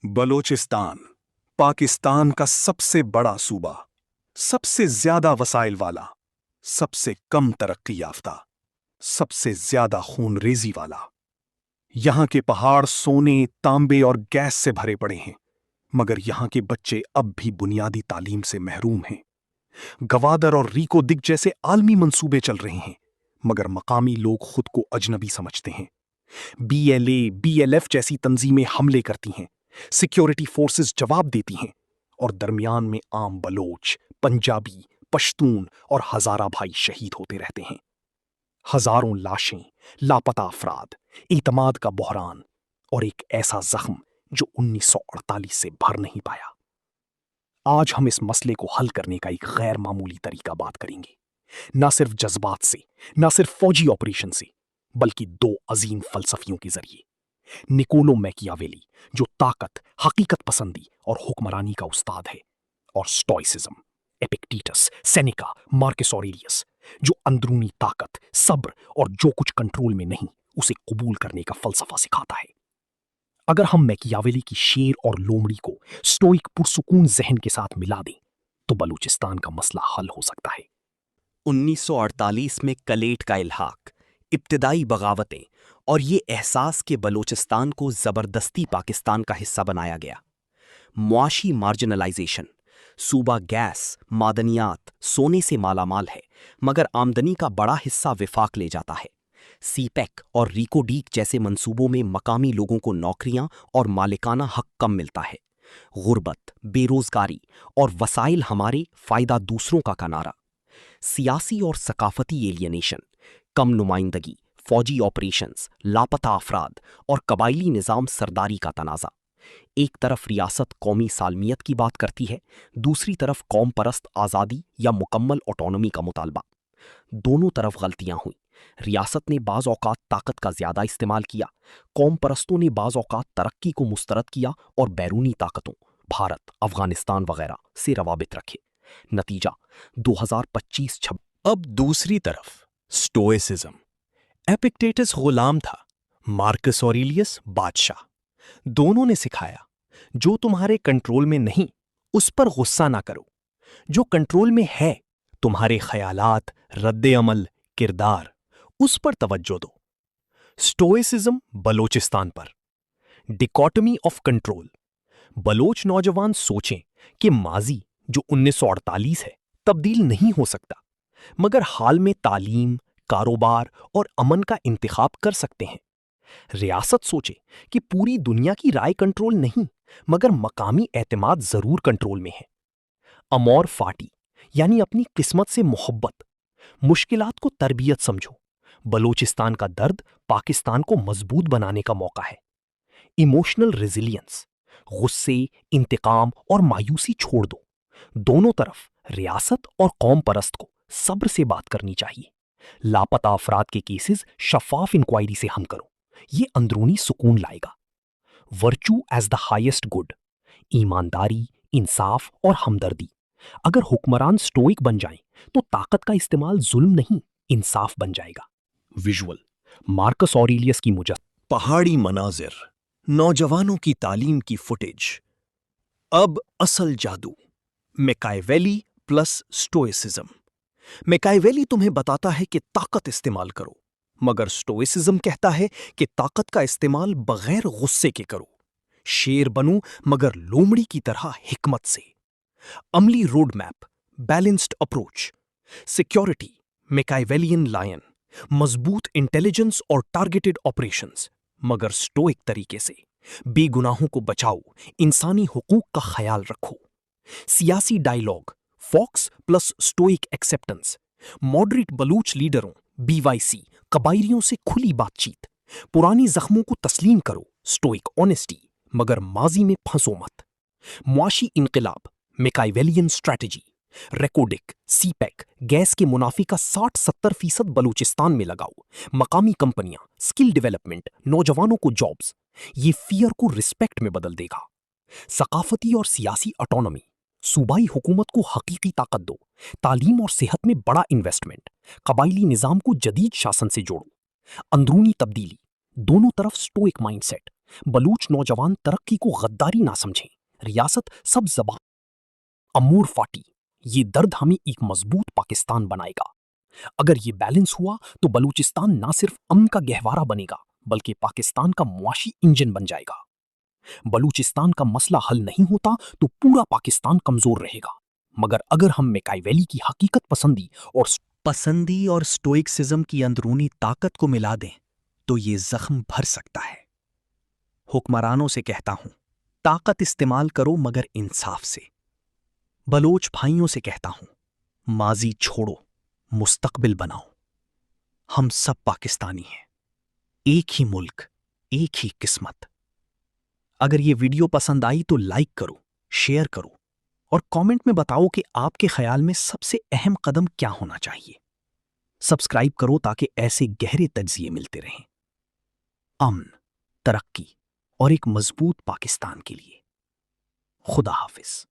बलोचिस्तान पाकिस्तान का सबसे बड़ा सूबा, सबसे ज्यादा वसाइल वाला, सबसे कम तरक्की याफ्ता, सबसे ज्यादा खूनरेजी वाला। यहां के पहाड़ सोने, तांबे और गैस से भरे पड़े हैं, मगर यहां के बच्चे अब भी बुनियादी तालीम से महरूम हैं। गवादर और रीको दिग जैसे आलमी मंसूबे चल रहे हैं, मगर मकामी लोग खुद को अजनबी समझते हैं। बीएलए, बीएलएफ जैसी तंजीमें हमले करती हैं, सिक्योरिटी फोर्सेस जवाब देती हैं, और दरमियान में आम बलोच, पंजाबी, पश्तून और हजारा भाई शहीद होते रहते हैं। हजारों लाशें, लापता अफराद, इतमाद का बहरान और एक ऐसा जख्म जो 1948 से भर नहीं पाया। आज हम इस मसले को हल करने का एक गैर मामूली तरीका बात करेंगे, ना सिर्फ जज्बात से, ना सिर्फ फौजी ऑपरेशन से, बल्कि दो अजीम फलसफियों के जरिए। निकोलो मैकियावेली, जो ताकत, हकीकत पसंदी और हुक्मरानी का उस्ताद है, और stoicism, Epictetus, Seneca, Marcus Aurelius, जो अंदरूनी ताकत, सब्र और जो कुछ कंट्रोल में नहीं उसे कबूल करने का फलसफा सिखाता है। अगर हम मैकियावेली की शेर और लोमड़ी को स्टोइक पुरसुकून जहन के साथ मिला दें तो बलूचिस्तान का मसला हल हो सकता है। 1948 में कलेट का इल्हाक, इब्तिदाई बगावतें और ये एहसास कि बलूचिस्तान को ज़बरदस्ती पाकिस्तान का हिस्सा बनाया गया। मुआशी मार्जिनलाइजेशन, सूबा गैस, मादनियात, सोने से मालामाल है, मगर आमदनी का बड़ा हिस्सा विफाक ले जाता है। सीपेक और रीकोडीक जैसे मंसूबों में मकामी लोगों को नौकरियां और मालिकाना हक कम मिलता है। गुर्बत, बेरोजगारी और वसाइल हमारे, फ़ायदा दूसरों का नारा। सियासी और सकाफती एलियनेशन, कम नुमाइंदगी, फौजी ऑपरेशंस, लापता अफराद और कबाइली निज़ाम सरदारी का तनाज़ा। एक तरफ रियासत कौमी सालमियत की बात करती है, दूसरी तरफ कौम परस्त आज़ादी या मुकम्मल ऑटोनॉमी का मुतालबा। दोनों तरफ गलतियां हुई। रियासत ने बाज़ औक़ात ताकत का ज़्यादा इस्तेमाल किया, कौम परस्तों ने बाज़ औक़ात तरक्की को मुस्तरद किया और बैरूनी ताकतों, भारत, अफ़गानिस्तान वगैरह से रवाबित रखे। नतीजा 2025-26। अब दूसरी तरफ स्टोइसिज्म, एपिक्टेटस गुलाम था, मार्कस ऑरेलियस बादशाह। दोनों ने सिखाया, जो तुम्हारे कंट्रोल में नहीं उस पर गुस्सा ना करो, जो कंट्रोल में है, तुम्हारे ख्यालात, रद्द अमल, किरदार, उस पर तवज्जो दो। स्टोइसिज्म बलोचिस्तान पर, डिकॉटमी ऑफ कंट्रोल। बलोच नौजवान सोचें कि माजी जो 1948 है तब्दील नहीं हो सकता, मगर हाल में तालीम, कारोबार और अमन का इंतखाब कर सकते हैं। रियासत सोचे कि पूरी दुनिया की राय कंट्रोल नहीं, मगर मकामी एतमाद जरूर कंट्रोल में है। अमौर फाटी, यानी अपनी किस्मत से मोहब्बत। मुश्किलात को तरबियत समझो, बलोचिस्तान का दर्द पाकिस्तान को मजबूत बनाने का मौका है। इमोशनल रेजिलियंस, गुस्से, इंतकाम और मायूसी छोड़ दो। दोनों तरफ रियासत और कौम परस्त को सब्र से बात करनी चाहिए। लापता अफराद के केसेस शफाफ इंक्वायरी से हम करो, ये अंदरूनी सुकून लाएगा। Virtue as the highest good, ईमानदारी, इंसाफ और हमदर्दी। अगर हुक्मरान स्टोइक बन जाएं तो ताकत का इस्तेमाल जुल्म नहीं, इंसाफ बन जाएगा। विजुअल, मार्कस ऑरेलियस की पहाड़ी मनाजिर, नौजवानों की तालीम की फुटेज। अब असल जादू, मैकियावेली प्लस स्टोइसिज्म। मैकियावेली तुम्हें बताता है कि ताकत इस्तेमाल करो, मगर स्टोइसिज्म कहता है कि ताकत का इस्तेमाल बगैर गुस्से के करो। शेर बनूं मगर लोमड़ी की तरह हिकमत से। अमली road map, balanced approach. Security, Machiavellian lion, मजबूत इंटेलिजेंस और टारगेटेड ऑपरेशंस, मगर स्टोइक तरीके से। बेगुनाहों को बचाओ, इंसानी हुकूक का ख्याल रखो। सियासी dialogue, focus plus stoic acceptance. Moderate Baloch लीडरों, बीवाईसी, कबायरियों से खुली बातचीत। पुरानी जख्मों को तस्लीम करो, स्टोइक ऑनेस्टी, मगर माजी में फंसो मत। मुआशी इनकलाब, Machiavellian strategy. Reko Diq, CPEC, gas के मुनाफे का 60-70% बलूचिस्तान में लगाओ। मकामी कंपनियां, स्किल डेवलपमेंट, नौजवानों को जॉब्स। ये फियर को रिस्पेक्ट में बदल देगा। सकाफती और सियासी ऑटोनॉमी, सूबाई हुकूमत को हकीकी ताकत दो। तालीम और सेहत में बड़ा इन्वेस्टमेंट। कबाइली निज़ाम को जदीद शासन से जोड़ो। अंदरूनी तब्दीली, दोनों तरफ स्टोइक माइंडसेट। बलूच नौजवान तरक्की को गद्दारी ना समझें। रियासत सब जबान अमूर फाटी, ये दर्द हमें एक मजबूत पाकिस्तान बनाएगा। अगर ये बैलेंस हुआ तो बलूचिस्तान ना सिर्फ अमन का गहवारा बनेगा बल्कि पाकिस्तान का मुआशी इंजन बन जाएगा। बलूचिस्तान का मसला हल नहीं होता तो पूरा पाकिस्तान कमजोर रहेगा। मगर अगर हम मैकाइवेली की हकीकत पसंदी और स्टोइक्सिज्म की अंदरूनी ताकत को मिला दें तो ये जख्म भर सकता है। हुक्मरानों से कहता हूं, ताकत इस्तेमाल करो मगर इंसाफ से। बलोच भाइयों से कहता हूं, माजी छोड़ो, मुस्तकबिल बनाओ। हम सब पाकिस्तानी हैं, एक ही मुल्क, एक ही किस्मत। अगर ये वीडियो पसंद आई तो लाइक करो, शेयर करो और कमेंट में बताओ कि आपके ख्याल में सबसे अहम कदम क्या होना चाहिए। सब्सक्राइब करो ताकि ऐसे गहरे तज्जिए मिलते रहें। अमन, तरक्की और एक मजबूत पाकिस्तान के लिए। खुदा हाफिज।